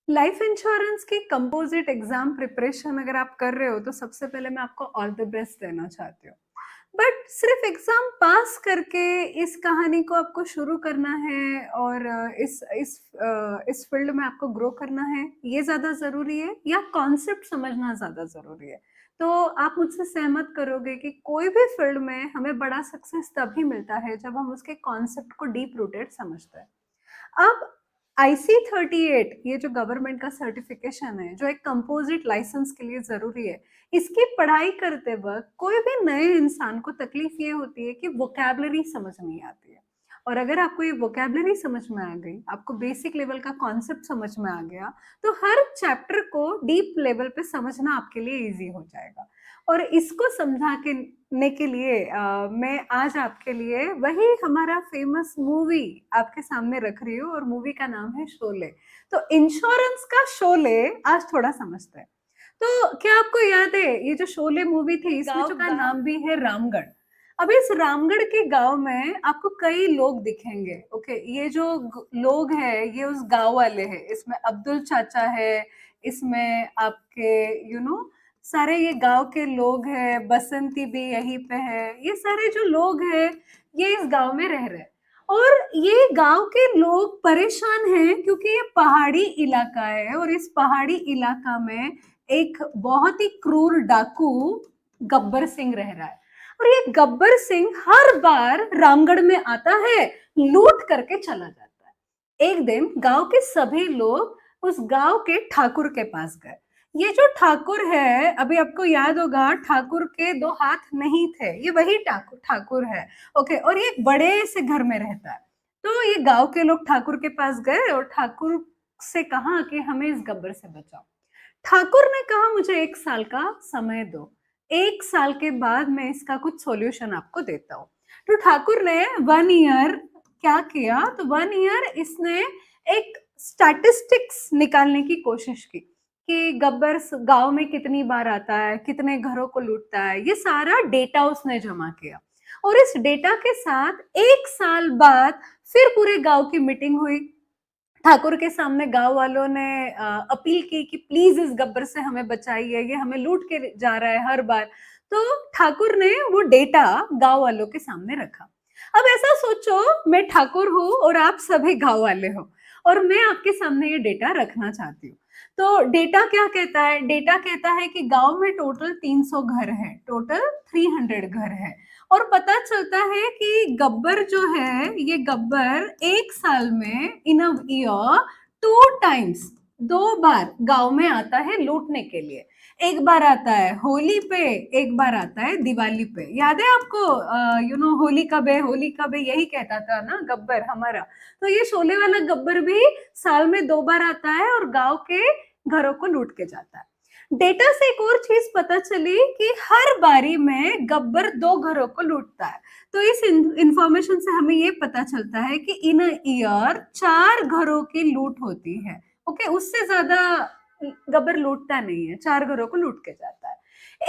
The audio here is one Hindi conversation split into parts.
लाइफ इंश्योरेंस की कंपोजिट एग्जाम प्रिपरेशन अगर आप कर रहे हो तो सबसे पहले मैं आपको ऑल द बेस्ट देना चाहती हूँ। बट सिर्फ एग्जाम पास करके इस कहानी को आपको शुरू करना है और इस फील्ड में आपको ग्रो करना है, ये ज्यादा जरूरी है या कॉन्सेप्ट समझना ज्यादा जरूरी है? तो आप मुझसे सहमत करोगे कि कोई भी फील्ड में हमें बड़ा सक्सेस तभी मिलता है जब हम उसके कॉन्सेप्ट को डीप रूटेड समझते हैं। अब IC38 ये जो गवर्नमेंट का सर्टिफिकेशन है, जो एक कंपोजिट लाइसेंस के लिए जरूरी है, इसकी पढ़ाई करते वक्त कोई भी नए इंसान को तकलीफ ये होती है कि वोकैबलरी समझ नहीं आती है। और अगर आपको ये वोकैबलरी समझ में आ गई, आपको बेसिक लेवल का कॉन्सेप्ट समझ में आ गया, तो हर चैप्टर को डीप लेवल पे समझना आपके लिए इजी हो जाएगा। और इसको समझाने के लिए मैं आज आपके लिए वही हमारा फेमस मूवी आपके सामने रख रही हूँ और मूवी का नाम है शोले। तो इंश्योरेंस का शोले आज थोड़ा समझते हैं। तो क्या आपको याद है ये जो शोले मूवी थी, इसमें जो का नाम भी है रामगढ़। अब इस रामगढ़ के गांव में आपको कई लोग दिखेंगे। ओके, ये जो लोग हैं ये उस गांव वाले हैं। इसमें अब्दुल चाचा है, इसमें आपके सारे ये गांव के लोग हैं, बसंती भी यहीं पे है। ये सारे जो लोग हैं ये इस गांव में रह रहे हैं। और ये गांव के लोग परेशान हैं क्योंकि ये पहाड़ी इलाका है और इस पहाड़ी इलाका में एक बहुत ही क्रूर डाकू गब्बर सिंह रह रहा है। और ये गब्बर सिंह हर बार रामगढ़ में आता है, लूट करके चला जाता है। एक दिन गांव के सभी लोग उस गांव के ठाकुर के पास गए। ये जो ठाकुर है, अभी आपको याद होगा, ठाकुर के दो हाथ नहीं थे, ये वही ठाकुर ठाकुर है। ओके, और ये बड़े से घर में रहता है। तो ये गांव के लोग ठाकुर के पास गए और ठाकुर से कहा कि हमें इस गब्बर से बचाओ। ठाकुर ने कहा मुझे 1 साल का समय दो, 1 साल के बाद मैं इसका कुछ सॉल्यूशन आपको देता हूँ। तो ठाकुर ने 1 ईयर क्या किया, तो 1 ईयर इसने एक स्टैटिस्टिक्स निकालने की कोशिश की कि गब्बर गांव में कितनी बार आता है, कितने घरों को लूटता है। ये सारा डेटा उसने जमा किया और इस डेटा के साथ 1 साल बाद फिर पूरे गांव की मीटिंग हुई। ठाकुर के सामने गांव वालों ने अपील की कि प्लीज इस गब्बर से हमें बचाइए, ये हमें लूट के जा रहा है हर बार। तो ठाकुर ने वो डेटा गांव वालों के सामने रखा। अब ऐसा सोचो, मैं ठाकुर हूँ और आप सभी गांव वाले हो और मैं आपके सामने ये डेटा रखना चाहती हूँ। तो डेटा क्या कहता है? डेटा कहता है कि गांव में टोटल 300 घर है, टोटल 300 घर है। और पता चलता है कि गब्बर जो है, ये गब्बर 1 साल में इन अ ईयर 2 टाइम्स, 2 बार गांव में आता है लूटने के लिए। एक बार आता है होली पे, एक बार आता है दिवाली पे। याद है आपको? होली कब है, होली कब है, यही कहता था ना गब्बर हमारा। तो ये शोले वाला गब्बर भी साल में 2 बार आता है और गांव के घरों को लूट के जाता है। डेटा से एक और चीज पता चली कि हर बारी में गब्बर 2 घरों को लूटता है। तो इस इंफॉर्मेशन से हमें ये पता चलता है कि इन ईयर 4 घरों की लूट होती है। ओके, उससे ज्यादा गब्बर लूटता नहीं है, 4 घरों को लूट के जाता है।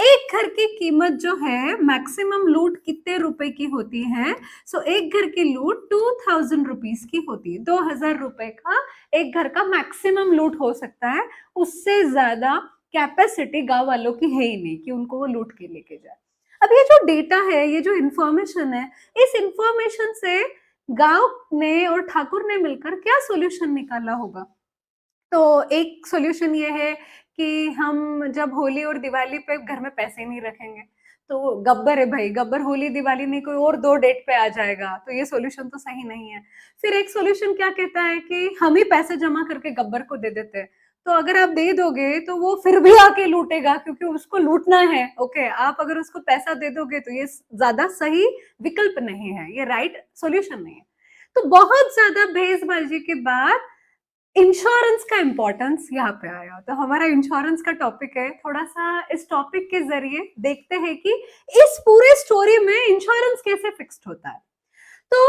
एक घर की कीमत जो है, मैक्सिमम लूट कितने रुपए की होती है? सो एक घर की लूट 2000 रुपीज की होती है। 2000 रुपए का एक घर का मैक्सिमम लूट हो सकता है। उससे ज्यादा कैपेसिटी गांव वालों की है ही नहीं कि उनको वो लूट के लेके जाए। अब ये जो डेटा है, ये जो इंफॉर्मेशन है, इस इंफॉर्मेशन से गांव ने और ठाकुर ने मिलकर क्या सॉल्यूशन निकाला होगा? तो एक सॉल्यूशन ये है कि हम जब होली और दिवाली पे घर में पैसे नहीं रखेंगे। तो गब्बर है भाई, गब्बर होली दिवाली नहीं कोई और 2 डेट पे आ जाएगा, तो ये सॉल्यूशन तो सही नहीं है। फिर एक सॉल्यूशन क्या कहता है कि हम ही पैसे जमा करके गब्बर को दे देते हैं। तो अगर आप दे दोगे तो वो फिर भी आके लूटेगा क्योंकि उसको लूटना है। ओके, आप अगर उसको पैसा दे दोगे तो ये ज्यादा सही विकल्प नहीं है, ये राइट सॉल्यूशन नहीं है। तो बहुत ज्यादा भेजबाजी के बाद इंश्योरेंस का इंपॉर्टेंस यहाँ पे आया। तो हमारा इंश्योरेंस का टॉपिक है। थोड़ा सा इस टॉपिक के जरिए देखते हैं कि इस पूरे स्टोरी में इंश्योरेंस कैसे फिक्स्ड होता है। तो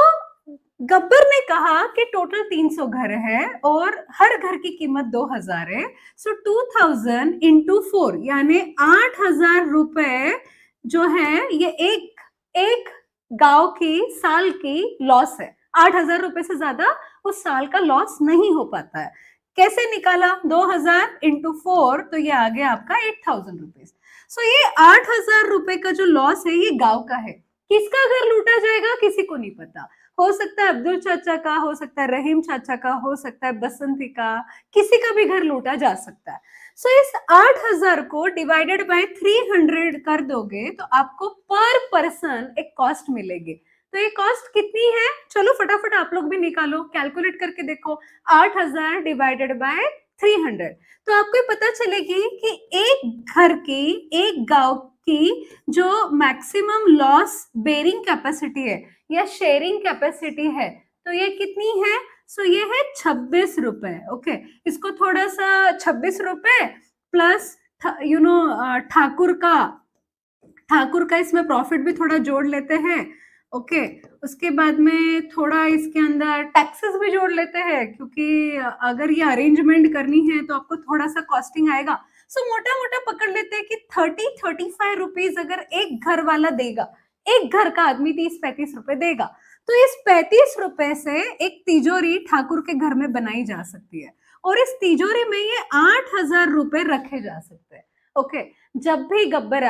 गब्बर ने कहा कि टोटल 300 घर है और हर घर की कीमत 2000 है। सो 2000 इंटू 4 यानी 8000 रुपए जो है, ये एक एक गांव की साल की लॉस है। 8000 रुपए से ज्यादा उस साल का लॉस नहीं हो पाता है। कैसे निकाला? 2000 इंटू 4, तो ये आ गया आपका 8000 रुपीज। सो ये 8000 रुपए का जो लॉस है ये गांव का है। किसका घर लूटा जाएगा किसी को नहीं पता। हो सकता है अब्दुल चाचा का, हो सकता है रहीम चाचा का, हो सकता है बसंती का, किसी का भी घर लूटा जा सकता है। सो इस 8000 को डिवाइडेड बाय 300 कर दोगे तो आपको पर पर्सन एक कॉस्ट मिलेगी। तो ये कॉस्ट कितनी है? चलो फटाफट आप लोग भी निकालो, कैलकुलेट करके देखो। 8000 डिवाइडेड बाय 300, तो आपको पता चलेगी कि एक घर की, एक गांव की जो मैक्सिमम लॉस बेरिंग कैपेसिटी है या शेयरिंग कैपेसिटी है, तो ये कितनी है? सो ये है 26 रुपए। ओके, इसको थोड़ा सा 26 रुपए प्लस ठाकुर का इसमें प्रॉफिट भी थोड़ा जोड़ लेते हैं। ओके, उसके बाद में थोड़ा इसके अंदर टैक्सेस भी जोड़ लेते हैं, क्योंकि अगर ये अरेंजमेंट करनी है तो आपको थोड़ा सा कॉस्टिंग आएगा। सो मोटा मोटा पकड़ लेते हैं कि 30-35 रुपीज अगर एक घर वाला देगा, एक घर का आदमी 30-35 रुपए देगा, तो इस 35 रुपए से एक तिजोरी ठाकुर के घर में बनाई जा सकती है, और इस तिजोरी में ये 8000 रुपए रखे जा सकते हैं। ओके, जब भी गब्बर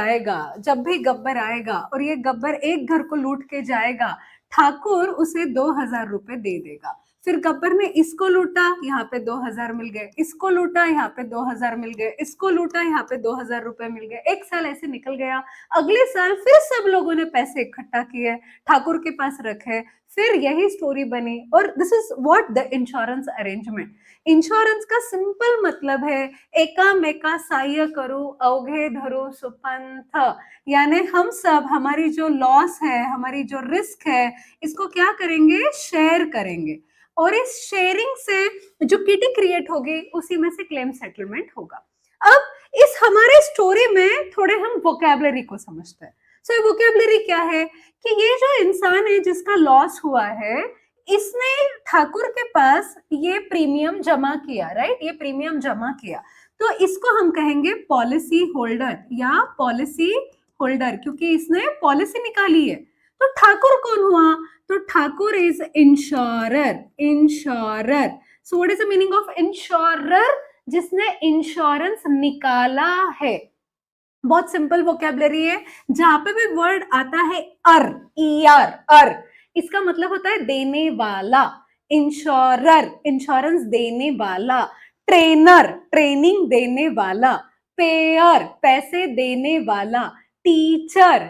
आएगा और ये गब्बर एक घर को लूट के जाएगा, ठाकुर उसे 2000 रुपए दे देगा। फिर गब्बर ने इसको लूटा, यहाँ पे 2000 मिल गए, इसको लूटा, यहाँ पे 2000 मिल गए, इसको लूटा, यहाँ पे 2000 रुपए मिल गए। एक साल ऐसे निकल गया, अगले साल फिर सब लोगों ने पैसे इकट्ठा किए, ठाकुर के पास रखे, फिर यही स्टोरी बनी। और this is what the insurance arrangement. Insurance का सिंपल मतलब है एका मेका सहाय्य करो अवघे धरो सुपंथ, यानी हम सब, हमारी जो लॉस है, हमारी जो रिस्क है, इसको क्या करेंगे? शेयर करेंगे, और इस शेयरिंग से जो किटी क्रिएट होगी उसी में से क्लेम सेटलमेंट होगा। अब इस हमारे स्टोरी में थोड़े हम वोकैबुलरी को समझते हैं। सो वोकैबुलरी क्या है कि ये जो इंसान है जिसका लॉस हुआ है, इसने ठाकुर के पास ये प्रीमियम जमा किया, राइट? ये प्रीमियम जमा किया, तो इसको हम कहेंगे पॉलिसी होल्डर या पॉलिसी होल्डर, क्योंकि इसने पॉलिसी निकाली है। तो ठाकुर कौन हुआ? तो Thakur is insurer. So what is the meaning of insurer? जिसने इंश्योरेंस निकाला है। बहुत सिंपल वोकैबुलरी है। जहां पे भी वर्ड आता है अर, इसका मतलब होता है देने वाला। इंश्योरर, इंश्योरेंस देने वाला। ट्रेनर, ट्रेनिंग देने वाला। पेयर, पैसे देने वाला। टीचर,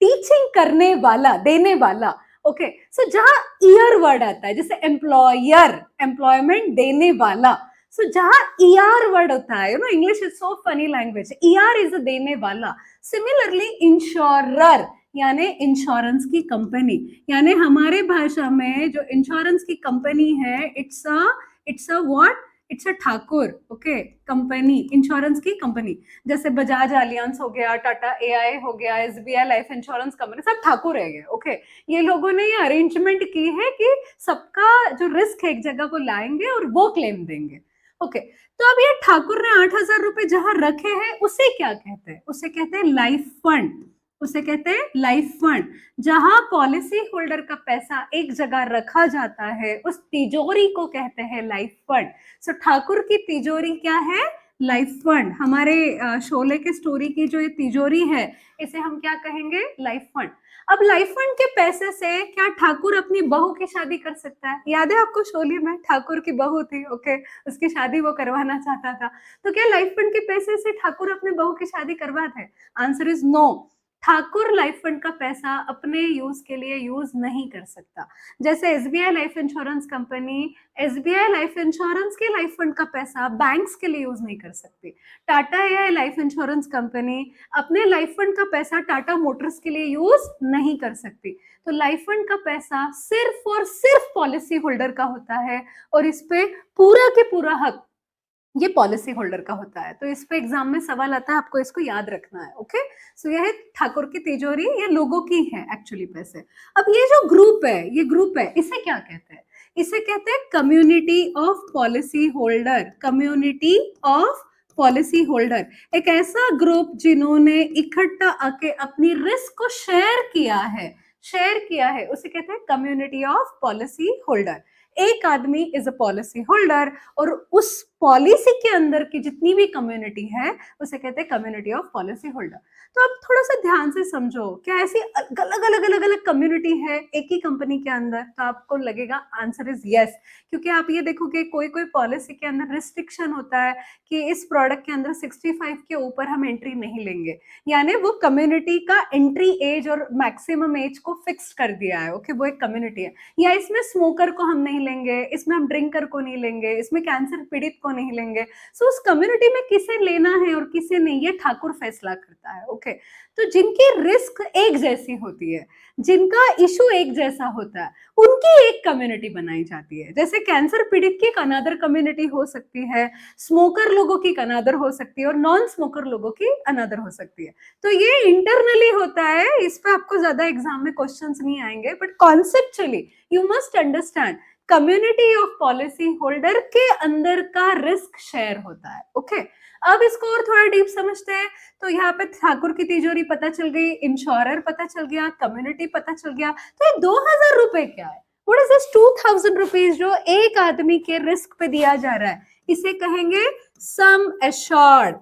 टीचिंग करने वाला, देने वाला। ओके, सो जहां ईयर वर्ड आता है, जैसे एम्प्लॉयर, एम्प्लॉयमेंट देने वाला। सो जहां ईआर वर्ड होता है, English is so funny language, ER is देने वाला। सिमिलरली इंश्योरर यानी इंश्योरेंस की कंपनी, यानी हमारे भाषा में जो इंश्योरेंस की कंपनी है, it's a what? It's a Thakur. Okay, company, insurance की कंपनी। जैसे बजाज एलियांस हो गया, टाटा एआई हो गया, एसबीआई लाइफ इंश्योरेंस कंपनी, सब ठाकुर है ये। ओके, ये लोगों ने ये अरेंजमेंट की है कि सबका जो रिस्क है एक जगह को लाएंगे और वो क्लेम देंगे। ओके, तो अब ये ठाकुर ने 8000 रुपए जहां रखे हैं, उसे क्या कहते हैं? उसे कहते हैं लाइफ फंड। उसे कहते हैं लाइफ फंड। जहां पॉलिसी होल्डर का पैसा एक जगह रखा जाता है, उस तिजोरी को कहते हैं लाइफ फंड। सो ठाकुर की तिजोरी क्या है? Life fund. हमारे शोले के स्टोरी की जो ये तिजोरी है, इसे हम क्या कहेंगे? Life fund. अब लाइफ फंड के पैसे से क्या ठाकुर अपनी बहू की शादी कर सकता है? याद है आपको शोले में ठाकुर की बहू थी, ओके, उसकी शादी वो करवाना चाहता था। तो क्या लाइफ फंड के पैसे से ठाकुर अपनी बहू की शादी करवाते हैं? Answer is no. Thakur life fund का पैसा अपने यूज के लिए यूज नहीं कर सकता। जैसे SBI life insurance company SBI life insurance के लाइफ फंड का पैसा बैंक्स के लिए यूज नहीं कर सकती। Tata AI life insurance company अपने लाइफ फंड का पैसा टाटा मोटर्स के लिए यूज नहीं कर सकती। तो लाइफ फंड का पैसा सिर्फ और सिर्फ पॉलिसी होल्डर का होता है, और इस पे पूरा के पूरा हक ये पॉलिसी होल्डर का होता है। तो इस पे एग्जाम में सवाल आता है, आपको इसको याद रखना है। ओके, सो यह है ठाकुर की तिजोरी, ये लोगों की है एक्चुअली पैसे। अब ये जो ग्रुप है, ये ग्रुप है, इसे क्या कहते हैं? इसे कहते हैं community of policy holder. Community of policy holder, एक ऐसा ग्रुप जिन्होंने इकट्ठा आके अपनी रिस्क को शेयर किया है, उसे कहते हैं कम्युनिटी ऑफ पॉलिसी होल्डर। एक आदमी इज अ पॉलिसी होल्डर और उस पॉलिसी के अंदर की जितनी भी कम्युनिटी है उसे कहते हैं कम्युनिटी ऑफ पॉलिसी होल्डर। तो आप थोड़ा सा ध्यान से समझो, क्या ऐसी अलग अलग अलग अलग कम्युनिटी है एक ही कंपनी के अंदर? तो आपको लगेगा आंसर इज यस, क्योंकि आप ये देखोगे कोई कोई पॉलिसी के अंदर रिस्ट्रिक्शन होता है कि इस प्रोडक्ट के अंदर 65 के ऊपर हम एंट्री नहीं लेंगे, यानी वो कम्युनिटी का एंट्री एज और मैक्सिमम एज को फिक्स कर दिया है। ओके, वो एक कम्युनिटी है। या इसमें स्मोकर को हम नहीं लेंगे, इसमें हम ड्रिंकर को नहीं लेंगे, इसमें कैंसर पीड़ित को नहीं लेंगे। सो उस कम्युनिटी में किसे लेना है और किसे नहीं, ये ठाकुर फैसला करता है। ओके, तो जिनकी रिस्क एक जैसी होती है, जिनका इशू एक जैसा होता है, उनकी एक कम्युनिटी बनाई जाती है। जैसे कैंसर पीड़ित की एक अनदर कम्युनिटी हो सकती है, स्मोकर लोगों की अनदर हो सकती है और नॉन स्मोकर लोगों की अनदर हो सकती है। तो ये इंटरनली होता है, इस पे आपको ज्यादा एग्जाम में क्वेश्चंस नहीं आएंगे, but conceptually you must understand community of policy holder के अंदर का रिस्क शेयर होता है। ओके, अब इसको और थोड़ा डीप समझते हैं। तो यहाँ पे ठाकुर की तिजोरी पता चल गई, इंश्योरर पता चल गया, कम्युनिटी पता चल गया। तो ये 2000 रुपए क्या है? व्हाट इज दिस 2000 रुपीज जो एक आदमी के रिस्क पे दिया जा रहा है? इसे कहेंगे सम एश्योर्ड।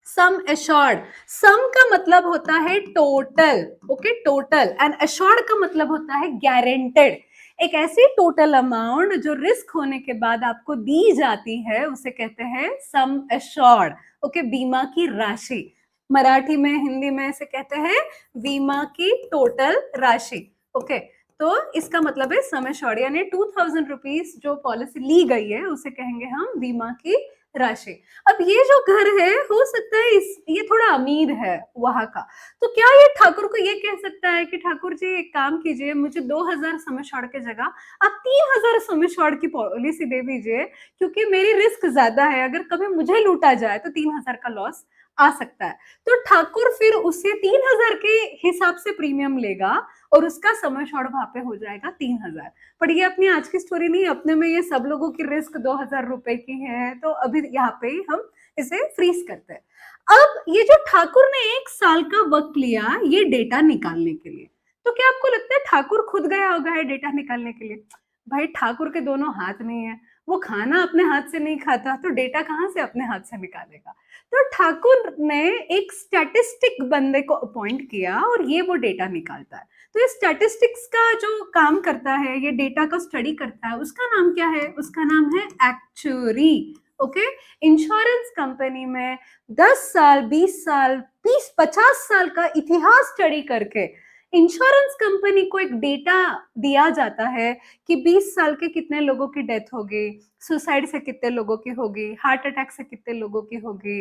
सम एश्योर्ड, सम का मतलब होता है total, okay, total, and assured का मतलब होता है गारंटेड। एक ऐसी टोटल अमाउंट जो रिस्क होने के बाद आपको दी जाती है उसे कहते हैं सम एश्योर्ड। ओके, बीमा की राशि, मराठी में हिंदी में इसे कहते हैं बीमा की टोटल राशि। ओके, तो इसका मतलब है सम एश्योर्ड, यानी 2000 रुपीज जो पॉलिसी ली गई है उसे कहेंगे हम बीमा की राशि। अब ये जो घर है, हो सकता है ये थोड़ा अमीर है वहां का, तो क्या ये ठाकुर को ये कह सकता है कि ठाकुर जी एक काम कीजिए, मुझे 2000 सम एश्योर्ड के जगह आप 3000 सम एश्योर्ड की पॉलिसी दे दीजिए, क्योंकि मेरी रिस्क ज्यादा है, अगर कभी मुझे लूटा जाए तो 3000 का लॉस आ सकता है। तो ठाकुर फिर उससे 3000 के हिसाब से प्रीमियम लेगा और उसका सम एश्योर्ड वहां पे हो जाएगा 3000। पर ये अपनी आज की स्टोरी नहीं, अपने में ये सब लोगों की रिस्क 2000 रुपए की है, तो अभी यहाँ पे ही हम इसे फ्रीज करते हैं। अब ये जो ठाकुर ने 1 साल का वक्त लिया ये डेटा निकालने के लिए, तो क्या आपको लगता है ठाकुर खुद गया होगा है डेटा निकालने के लिए? भाई ठाकुर के दोनों हाथ नहीं है, वो खाना अपने हाथ से नहीं खाता, तो डेटा कहाँ से अपने हाथ से निकालेगा? तो ठाकुर ने एक स्टैटिस्टिक बंदे को अपॉइंट किया और ये वो डेटा निकालता है। तो ये स्टैटिस्टिक्स का जो काम करता है, ये डेटा का स्टडी करता है, उसका नाम क्या है? उसका नाम है एक्चुअरी। ओके, इंश्योरेंस कंपनी में 10 साल, 20 साल, 20, 50 साल का इतिहास स्टडी करके इंश्योरेंस कंपनी को एक डेटा दिया जाता है कि 20 साल के कितने लोगों की डेथ होगी, सुसाइड से कितने लोगों की होगी, हार्ट अटैक से कितने लोगों की होगी,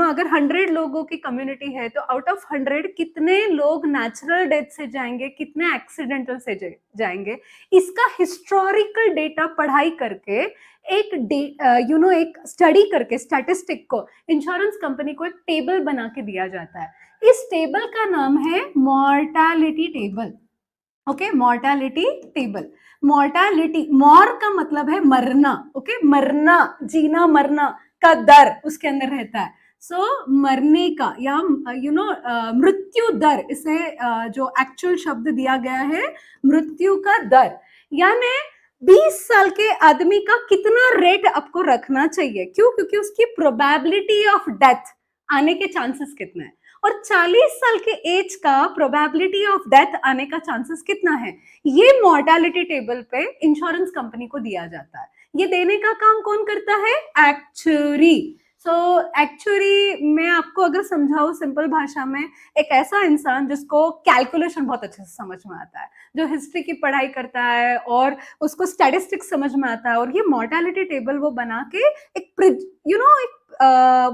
अगर 100 लोगों की कम्युनिटी है तो आउट ऑफ 100 कितने लोग नेचुरल डेथ से जाएंगे, कितने एक्सीडेंटल से जाएंगे। इसका हिस्टोरिकल डेटा पढ़ाई करके एक स्टडी करके स्टैटिस्टिक को इंश्योरेंस कंपनी को एक टेबल बना के दिया जाता है। इस टेबल का नाम है mortality table. Okay, mortality table. Mortality, more का मतलब है मरना, ओके, मरना, जीना मरना का दर उसके अंदर रहता है। सो मरने का या मृत्यु दर, इसे जो एक्चुअल शब्द दिया गया है मृत्यु का दर, यानी 20 साल के आदमी का कितना रेट आपको रखना चाहिए। क्यों? क्योंकि उसकी प्रोबेबिलिटी ऑफ डेथ आने के चांसेस कितने हैं, और 40 साल के एज का प्रोबेबिलिटी ऑफ डेथ आने का चांसेस कितना है, ये मॉर्टैलिटी टेबल पे इंश्योरेंस कंपनी को दिया जाता है। ये देने का काम कौन करता है? एक्चुअरी। सो एक्चुअरी मैं आपको अगर समझाऊं सिंपल भाषा में, एक ऐसा इंसान जिसको कैलकुलेशन बहुत अच्छे से समझ में आता है, जो हिस्ट्री की पढ़ाई करता है और उसको स्टैटिस्टिक्स समझ में आता है, और ये मॉर्टैलिटी टेबल वो बना के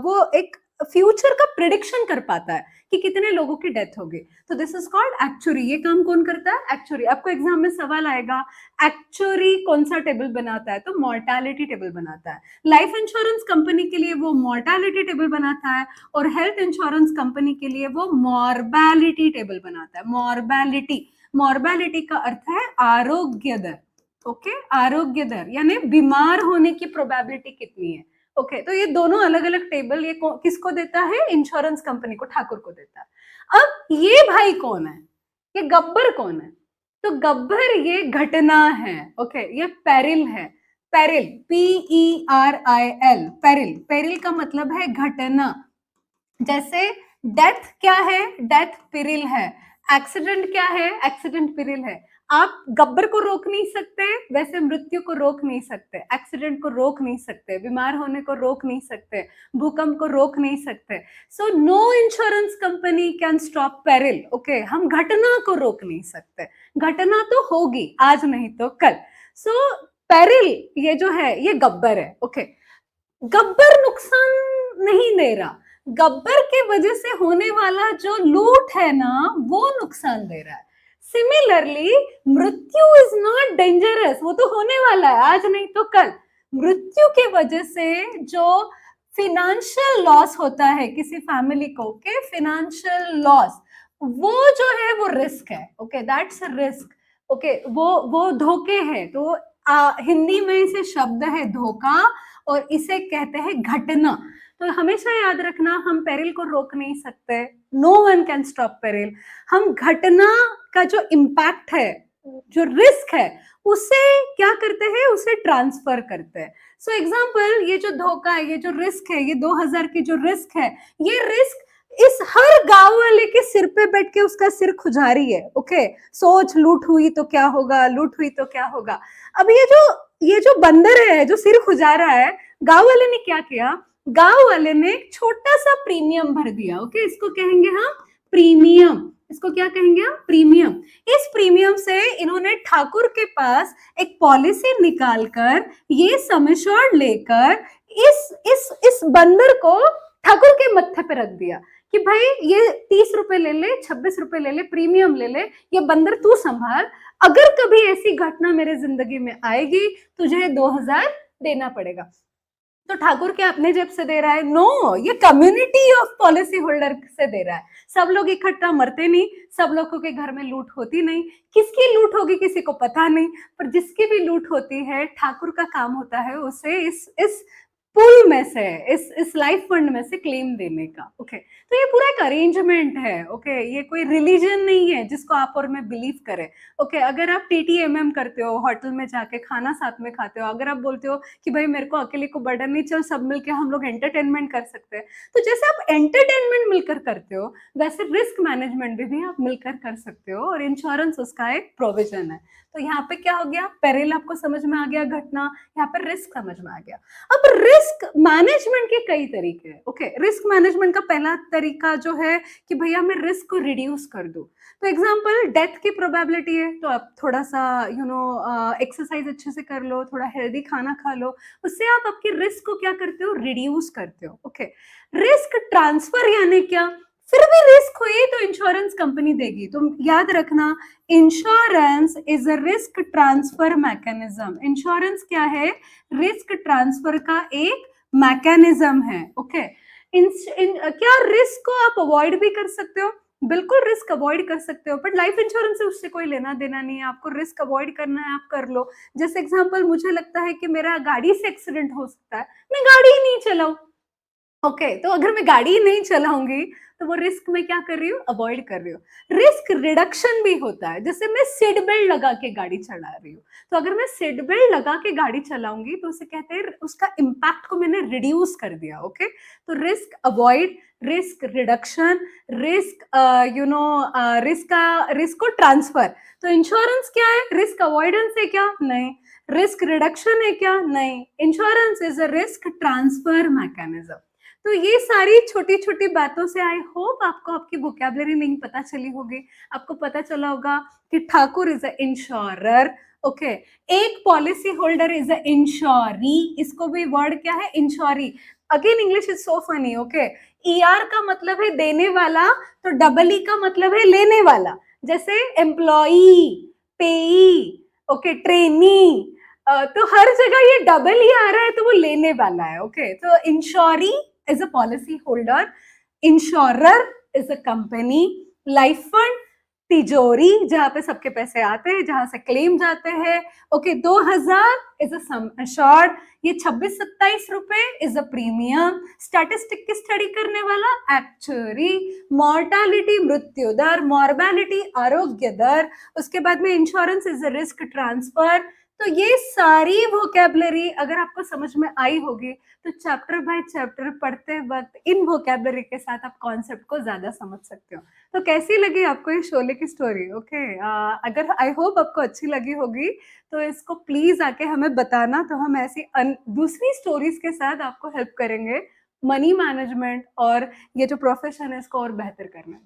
वो एक फ्यूचर का प्रिडिक्शन कर पाता है कि कितने लोगों की डेथ होगी। तो दिस इज कॉल्ड एक्चुअरी। ये काम कौन करता है? एक्चुअरी। आपको एग्जाम में सवाल आएगा, एक्चुअरी कौन सा टेबल बनाता है? तो मॉर्टैलिटी टेबल बनाता है। लाइफ इंश्योरेंस कंपनी के लिए वो मॉर्टैलिटी टेबल बनाता है, और हेल्थ इंश्योरेंस कंपनी के लिए वो मॉर्बैलिटी टेबल बनाता है। मॉर्बैलिटी, मॉर्बैलिटी का अर्थ है आरोग्य दर। ओके, आरोग्य दर यानी बीमार होने की प्रोबेबिलिटी कितनी है। ओके, तो ये दोनों अलग अलग टेबल ये किसको देता है? इंश्योरेंस कंपनी को, ठाकुर को देता है। अब ये भाई कौन है? ये गब्बर कौन है? तो गब्बर ये घटना है। ओके, ये पेरिल है। पेरिल, PERIL, पेरिल, पेरिल का मतलब है घटना। जैसे डेथ क्या है, डेथ पिरिल है। एक्सीडेंट क्या है, एक्सीडेंट पिरिल है। आप गब्बर को रोक नहीं सकते, वैसे मृत्यु को रोक नहीं सकते, एक्सीडेंट को रोक नहीं सकते, बीमार होने को रोक नहीं सकते, भूकंप को रोक नहीं सकते। So no insurance company can stop peril. Okay, हम घटना को रोक नहीं सकते, घटना तो होगी आज नहीं तो कल। सो पेरिल ये जो है ये गब्बर है। ओके, गब्बर नुकसान नहीं दे रहा, गब्बर के वजह से होने वाला जो लूट है ना वो नुकसान दे रहा है। सिमिलरली मृत्यु इज नॉट डेंजरस, वो तो होने वाला है आज नहीं तो कल। मृत्यु के वजह से जो फिनेंशियल लॉस होता है किसी फैमिली को, के फिनेंशियल लॉस, वो जो है वो रिस्क है। Okay, that's a risk. Okay, वो धोखे है। तो हिंदी में इसे शब्द है धोखा और इसे कहते हैं घटना। तो हमेशा याद रखना, हम पेरिल को रोक नहीं सकते, no one can stop peril. हम घटना का जो इम्पैक्ट है, जो रिस्क है, उसे क्या करते हैं, उसे ट्रांसफर करते हैं। सो एग्जाम्पल, ये जो धोखा है, ये जो रिस्क है, ये 2000 की जो रिस्क है, ये रिस्क इस हर गांव वाले के सिर पे बैठ के उसका सिर खुजा रही है। ओके, सोच, लूट हुई तो क्या होगा, लूट हुई तो क्या होगा। अब ये जो बंदर है जो सिर खुजा रहा है, गांव वाले ने क्या किया, गांव वाले ने एक छोटा सा प्रीमियम भर दिया। ओके, इसको कहेंगे हम प्रीमियम। इसको क्या कहेंगे हम, प्रीमियम। इस प्रीमियम से इन्होंने ठाकुर के पास एक पॉलिसी निकालकर ये सम एश्योर्ड लेकर इस बंदर को ठाकुर के मत्थे पे रख दिया कि भाई ये 30 रुपए ले ले, 26 रुपए ले ले, प्रीमियम ले ले, ये बंदर तू संभाल, अगर कभी ऐसी घटना मेरे जिंदगी में आएगी तुझे 2000 देना पड़ेगा। तो ठाकुर क्या अपने जेब से दे रहा है? नो, ये कम्युनिटी ऑफ पॉलिसी होल्डर से दे रहा है। सब लोग इकट्ठा मरते नहीं, सब लोगों के घर में लूट होती नहीं। किसकी लूट होगी किसी को पता नहीं, पर जिसकी भी लूट होती है ठाकुर का काम होता है उसे इस पूल में से, इस लाइफ फंड में से क्लेम देने का। ओके, तो ये पूरा एक अरेंजमेंट है। ओके, ये कोई रिलीजन नहीं है जिसको आप और मैं बिलीव करें। ओके, अगर आप TTMM करते हो, होटल में जाके खाना साथ में खाते हो, अगर आप बोलते हो कि भाई मेरे को अकेले को बर्डन नहीं, चल सब मिलके हम लोग एंटरटेनमेंट कर सकते हैं, तो जैसे आप एंटरटेनमेंट मिलकर करते हो वैसे रिस्क मैनेजमेंट भी आप मिलकर कर सकते हो, और इंश्योरेंस उसका एक प्रोविजन है। तो यहाँ पे क्या हो गया, पेरिल आपको समझ में आ गया, घटना, यहाँ पर रिस्क समझ में आ गया। अब रिस्क मैनेजमेंट के कई तरीके हैं। ओके, रिस्क मैनेजमेंट का पहला तरीका जो है कि भैया मैं रिस्क को रिड्यूस कर दूं। तो एग्जांपल, डेथ की प्रोबेबिलिटी है तो आप थोड़ा सा एक्सरसाइज अच्छे से कर लो, थोड़ा हेल्दी खाना खा लो, उससे आप आपकी रिस्क को क्या करते हो, रिड्यूस करते हो। ओके, रिस्क ट्रांसफर यानी क्या, फिर भी रिस्क हुई तो इंश्योरेंस कंपनी देगी। तो याद रखना, insurance is a risk transfer mechanism. Insurance क्या है, रिस्क ट्रांसफर का एक मैकेनिज्म है। ओके, क्या रिस्क को आप अवॉइड भी कर सकते हो? बिल्कुल रिस्क अवॉइड कर सकते हो, बट लाइफ इंश्योरेंस से उससे कोई लेना देना नहीं है। आपको रिस्क अवॉइड करना है, आप कर लो। जैसे एग्जांपल, मुझे लगता है कि मेरा गाड़ी से एक्सीडेंट हो सकता है, मैं गाड़ी ही नहीं चलाऊं। ओके, तो अगर मैं गाड़ी नहीं चलाऊंगी तो वो रिस्क मैं क्या कर रही हूँ, अवॉइड कर रही हूँ। रिस्क रिडक्शन भी होता है, जैसे मैं सीट बेल्ट लगा के गाड़ी चला रही हूँ, तो अगर मैं सीट बेल्ट लगा के गाड़ी चलाऊंगी तो उसे कहते हैं उसका इम्पैक्ट को मैंने रिड्यूस कर दिया। ओके, तो risk avoid, risk reduction, risk risk को ट्रांसफर। तो इंश्योरेंस क्या है, रिस्क अवॉइडेंस है क्या? नहीं। रिस्क रिडक्शन है क्या? नहीं। Insurance is a risk transfer mechanism. तो ये सारी छोटी छोटी बातों से आई होप आपको आपकी वोकैबुलरी नहीं पता चली होगी, आपको पता चला होगा कि Thakur is a insurer. Okay, एक policy holder is a insuree. इसको भी वर्ड क्या है, insuree. Again English is so funny. Okay, ER का मतलब है देने वाला, तो डबल E का मतलब है लेने वाला। जैसे एम्प्लॉई, पेई, ओके, ट्रेनी, तो हर जगह ये डबल E आ रहा है तो वो लेने वाला है। ओके, तो इंश्योरी is a policy holder, insurer is a company, life fund तिजोरी जहां पे सबके पैसे आते हैं, जहां से क्लेम जाते हैं। Okay, 2000 is a sum assured, ये 26-27 रुपए इज अ प्रीमियम। स्टैटिस्टिक की स्टडी करने वाला एक्चुअरी। मॉर्टालिटी मृत्यु दर, मॉर्बेलिटी आरोग्य दर। उसके बाद में insurance is a risk transfer. तो ये सारी वोकैब्युलरी अगर आपको समझ में आई होगी, तो चैप्टर बाय चैप्टर पढ़ते वक़्त इन वोकैब्युलरी के साथ आप कॉन्सेप्ट को ज़्यादा समझ सकते हो। तो कैसी लगी आपको ये शोले की स्टोरी? ओके अगर आई होप आपको अच्छी लगी होगी, तो इसको प्लीज़ आके हमें बताना, तो हम ऐसी दूसरी स्टोरीज़ के साथ आपको हेल्प करेंगे, मनी मैनेजमेंट और ये जो प्रोफ़ेशन है इसको और बेहतर करने में।